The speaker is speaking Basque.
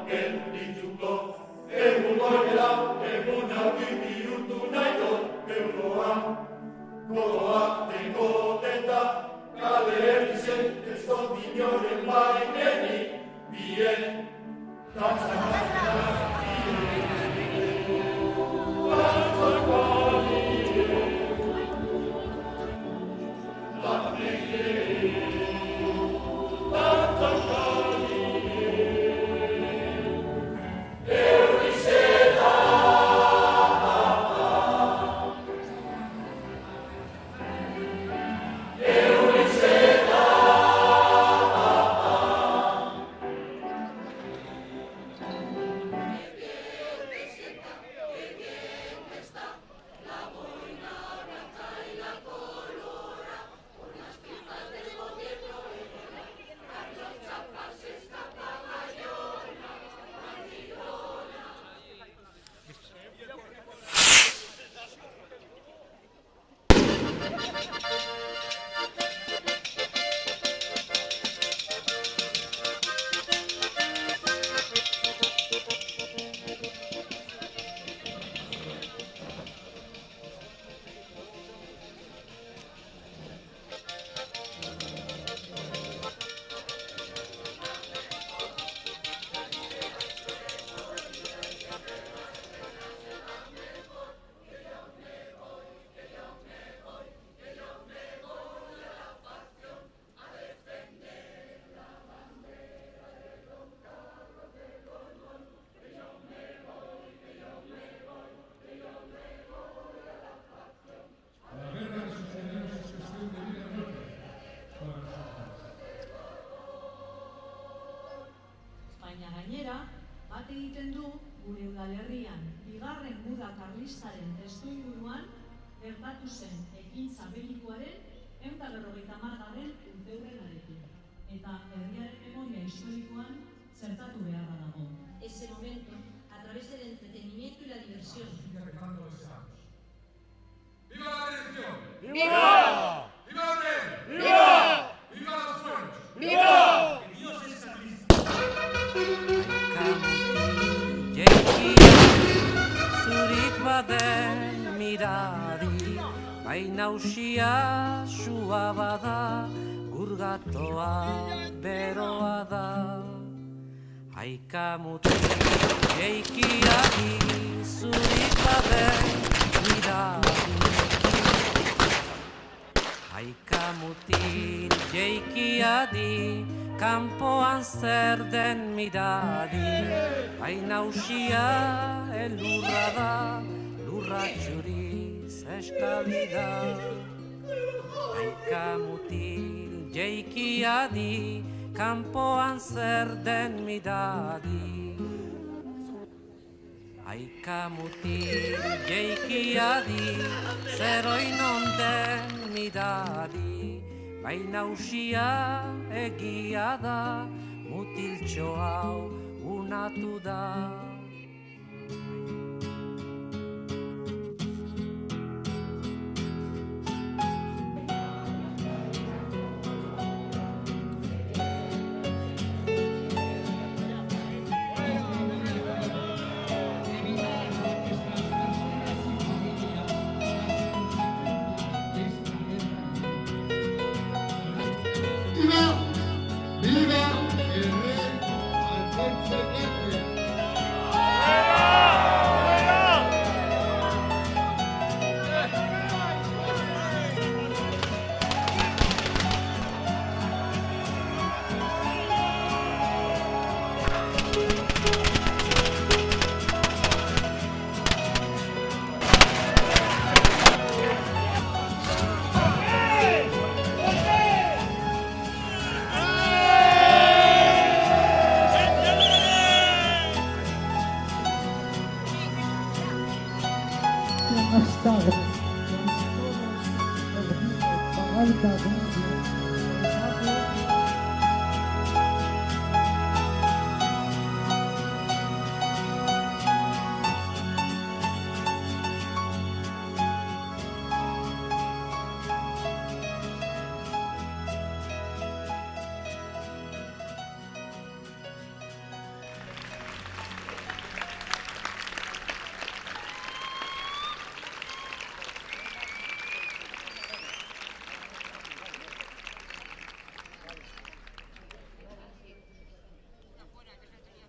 geldituko, egun goela, egun argi bihurtu nahi dut, euroa, gogoa dekoteta, kale erdizen, ez dut inoren baimenik, bien, Baina gainera, bat egiten du gure udalerrian bigarren guda karlistaren testuinguruan gertatu zen ekintza belikoaren 150. urteurrenarekin. Eta herriaren memoria historikoan txertatu beharra dago. Ese momento, a través del entretenimiento y la diversión. ¡Viva la dirección! ¡Viva! ¡Viva el rey! ¡Viva! ¡Viva los sueños! ¡Viva! ¡Que Dios es carlista! Zurik baden miradi, bainausia sua bada, gurgatoa beroa da. Haika mutil jeikiadi, zurik baden miradi. Haika mutil jeikiadi, kanpoan zer den miradi. Bainausia elurra da, lurra txuriz eskali da. Haika mutil jeikiadi, kanpoan zer den miradi. Haika mutil jeikiadi, zeroi non den miradi. Bainausia egia da, mutiltxo hau unatu da. Más tarde, con todos los pagaitas